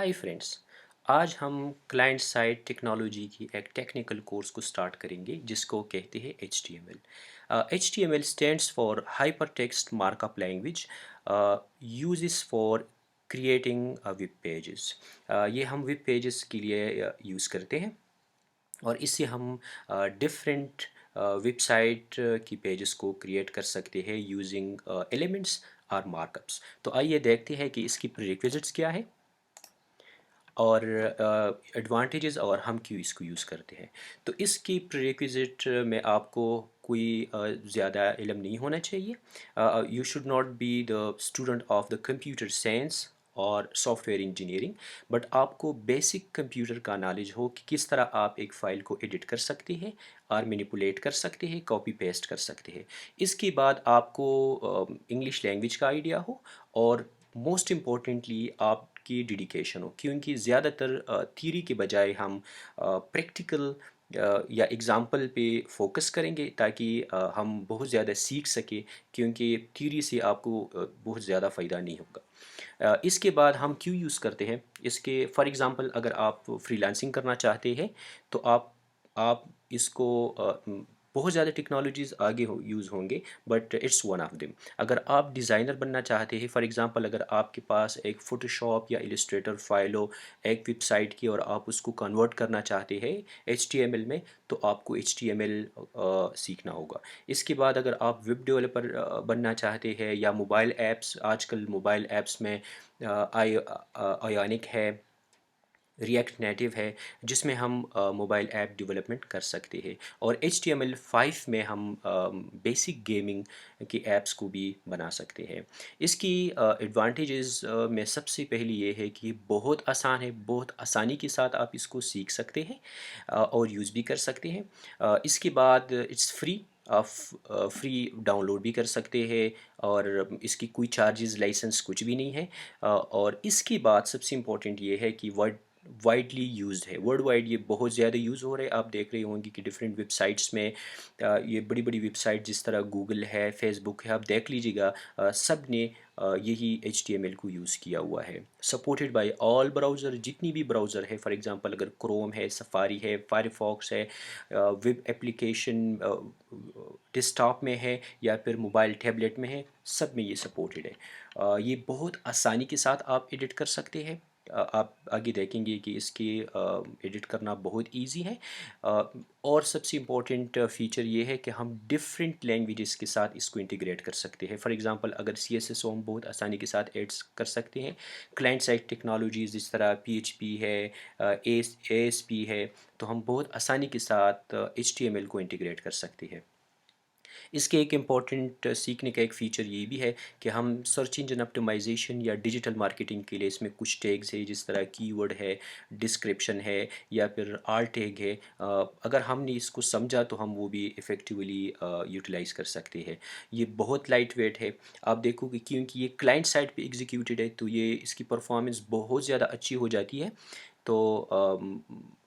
Hi friends. आज हम client side technology की एक टेक्निकल कोर्स को स्टार्ट करेंगे जिसको कहते हैं HTML। HTML stands for hyper text markup language, uses for creating web pages. ये हम वेब पेजेस के लिए यूज़ करते हैं और इससे हम डिफरेंट वेबसाइट की पेजेस को क्रिएट कर सकते हैं यूजिंग एलिमेंट्स और मार्कअप्स। तो आइए देखते हैं कि इसकी प्रीरिक्विजिट्स क्या है और एडवांटेजेस और हम क्यों इसको यूज़ करते हैं। तो इसकी प्रीरेक्विजिट में आपको कोई ज़्यादा इल्म नहीं होना चाहिए। You should not be the student of the computer science और सॉफ्टवेयर इंजीनियरिंग, बट आपको बेसिक कंप्यूटर का नॉलेज हो कि किस तरह आप एक फ़ाइल को एडिट कर सकते हैं और मैनिपुलेट कर सकते हैं, कॉपी पेस्ट कर सकते हैं। इसके बाद आपको इंग्लिश लैंग्वेज का आइडिया हो और मोस्ट इम्पॉर्टेंटली आपकी डेडिकेशन हो, क्योंकि ज़्यादातर थ्योरी के बजाय हम प्रैक्टिकल या एग्ज़ाम्पल पे फोकस करेंगे ताकि हम बहुत ज़्यादा सीख सकें, क्योंकि थ्योरी से आपको बहुत ज़्यादा फ़ायदा नहीं होगा। इसके बाद हम क्यों यूज़ करते हैं इसके, फॉर एग्ज़ाम्पल अगर आप फ्रीलांसिंग करना चाहते हैं तो आप इसको बहुत ज़्यादा टेक्नोलॉजीज़ आगे हो यूज़ होंगे, but it's one of them. अगर आप डिज़ाइनर बनना चाहते हैं, फॉर एग्ज़ाम्पल अगर आपके पास एक फ़ोटोशॉप या इलस्ट्रेटर फ़ाइल हो एक वेबसाइट की और आप उसको कन्वर्ट करना चाहते हैं HTML में, तो आपको HTML सीखना होगा। इसके बाद अगर आप वेब डेवलपर बनना चाहते हैं या मोबाइल ऐप्स, आजकल मोबाइल ऐप्स में आयोनिक है, रिएक्ट नेटिव है, जिसमें हम मोबाइल ऐप डेवलपमेंट कर सकते हैं और HTML5 में हम बेसिक गेमिंग की ऐप्स को भी बना सकते हैं। इसकी एडवांटेजेस में सबसे पहली ये है कि बहुत आसान है, बहुत आसानी के साथ आप इसको सीख सकते हैं और यूज़ भी कर सकते हैं। इसके बाद इट्स फ्री, आप फ्री डाउनलोड भी कर सकते हैं और इसकी कोई चार्जेस लाइसेंस कुछ भी नहीं है। और इसके बाद सबसे इम्पोर्टेंट ये है कि वाइडली यूज्ड है, वर्ल्ड वाइड ये बहुत ज़्यादा यूज़ हो रहे हैं। आप देख रहे होंगे कि डिफरेंट वेबसाइट्स में ये बड़ी बड़ी वेबसाइट जिस तरह गूगल है, फेसबुक है, आप देख लीजिएगा सब ने यही HTML को यूज़ किया हुआ है। सपोर्टेड बाय ऑल ब्राउज़र, जितनी भी ब्राउज़र है, फॉर एग्जांपल अगर क्रोम है, सफारी है, फायरफॉक्स है, वेब एप्लीकेशन डेस्कटॉप में है या फिर मोबाइल टैबलेट में है, सब में ये सपोर्टेड है। ये बहुत आसानी के साथ आप एडिट कर सकते हैं। आप आगे देखेंगे कि इसके एडिट करना बहुत इजी है। अ, और सबसे इम्पोर्टेंट फीचर ये है कि हम डिफरेंट लैंग्वेजेस के साथ इसको इंटीग्रेट कर सकते हैं। फॉर एग्जांपल अगर CSS हम बहुत आसानी के साथ एड्स कर सकते हैं। क्लाइंट साइड टेक्नोलॉजीज़ जिस तरह PHP है, ASP है, तो हम बहुत आसानी के साथ HTML को इंटीग्रेट कर सकते हैं। इसके एक इम्पॉर्टेंट सीखने का एक फ़ीचर ये भी है कि हम सर्च इंजन ऑप्टिमाइजेशन या डिजिटल मार्केटिंग के लिए इसमें कुछ टैग्स है, जिस तरह कीवर्ड है, डिस्क्रिप्शन है या फिर आल टैग है। अगर हमने इसको समझा तो हम वो भी इफ़ेक्टिवली यूटिलाइज़ कर सकते हैं। ये बहुत लाइट वेट है। आप देखोगे क्योंकि ये क्लाइंट साइड पे एग्जीक्यूटेड है तो ये इसकी परफॉर्मेंस बहुत ज़्यादा अच्छी हो जाती है। तो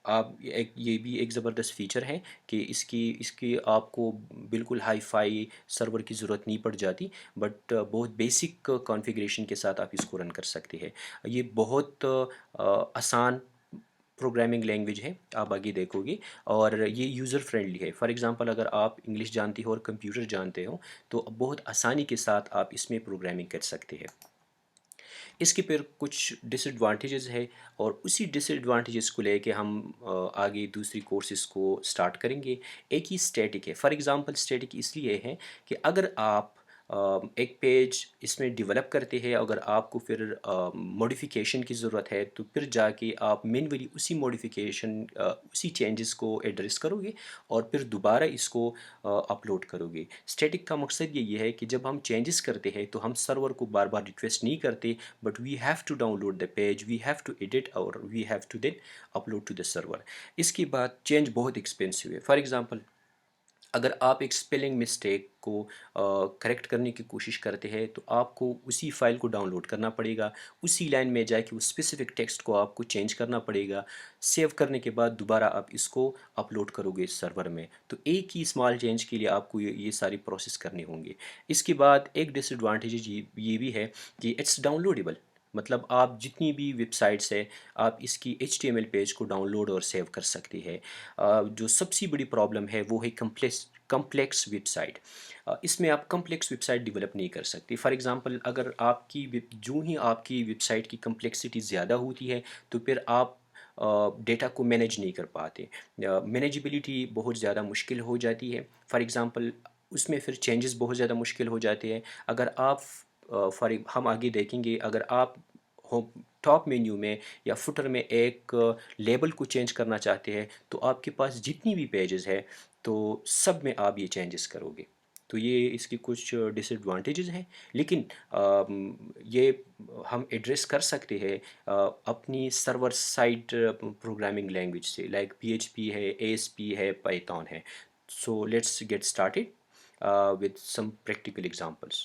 आप एक ये भी एक ज़बरदस्त फ़ीचर है कि इसकी आपको बिल्कुल हाई फाई सर्वर की ज़रूरत नहीं पड़ जाती, बट बहुत बेसिक कॉन्फ़िगरेशन के साथ आप इसको रन कर सकते हैं। ये बहुत आसान प्रोग्रामिंग लैंग्वेज है, आप आगे देखोगे, और ये यूज़र फ्रेंडली है। फॉर एग्ज़ाम्पल अगर आप इंग्लिश जानते हो और कंप्यूटर जानते हो तो बहुत आसानी के साथ आप इसमें प्रोग्रामिंग कर सकते हैं। इसके फिर कुछ डिसएडवांटेजेस है और उसी डिसएडवांटेजेस को लेके हम आगे दूसरी कोर्सेज़ को स्टार्ट करेंगे। एक ही स्टैटिक है, फॉर एग्ज़ाम्पल स्टैटिक इसलिए है कि अगर आप एक पेज इसमें डेवलप करते हैं, अगर आपको फिर मॉडिफिकेशन की ज़रूरत है तो फिर जाके आप मैन्युअली उसी मॉडिफिकेशन उसी चेंजेस को एड्रेस करोगे और फिर दोबारा इसको अपलोड करोगे। स्टैटिक का मकसद ये है कि जब हम चेंजेस करते हैं तो हम सर्वर को बार बार रिक्वेस्ट नहीं करते, but we have to download the page, we have to edit और we have to then upload to the server। इसके बाद चेंज बहुत एक्सपेंसिव है। फॉर एग्ज़ाम्पल अगर आप एक स्पेलिंग मिस्टेक को करेक्ट करने की कोशिश करते हैं तो आपको उसी फाइल को डाउनलोड करना पड़ेगा, उसी लाइन में जाके उस स्पेसिफिक टेक्स्ट को आपको चेंज करना पड़ेगा। सेव करने के बाद दोबारा आप इसको अपलोड करोगे इस सर्वर में, तो एक ही स्मॉल चेंज के लिए आपको ये सारी प्रोसेस करने होंगे। इसके बाद एक डिसएडवांटेज ये भी है कि इट्स डाउनलोडेबल, मतलब आप जितनी भी वेबसाइट्स है आप इसकी HTML पेज को डाउनलोड और सेव कर सकते हैं। जो सबसे बड़ी प्रॉब्लम है वो है कम्प्लेक्स वेबसाइट। इसमें आप कम्प्लेक्स वेबसाइट डेवलप नहीं कर सकते। फॉर एग्ज़ाम्पल अगर जो ही आपकी वेबसाइट की कम्प्लेक्सिटी ज़्यादा होती है तो फिर आप डेटा को मैनेज नहीं कर पाते। मैनेजेबिलिटी बहुत ज़्यादा मुश्किल हो जाती है। फॉर एग्ज़ाम्पल उसमें फिर चेंजेस बहुत ज़्यादा मुश्किल हो जाते हैं। अगर आप हम आगे देखेंगे, अगर आप होम टॉप मेन्यू में या फुटर में एक लेबल को चेंज करना चाहते हैं तो आपके पास जितनी भी पेजेस है तो सब में आप ये चेंजेस करोगे। तो ये इसकी कुछ डिसएडवांटेजेस हैं, लेकिन ये हम एड्रेस कर सकते हैं अपनी सर्वर साइड प्रोग्रामिंग लैंग्वेज से, लाइक PHP है, ASP है, पाइथन है। So let's get started with some practical examples.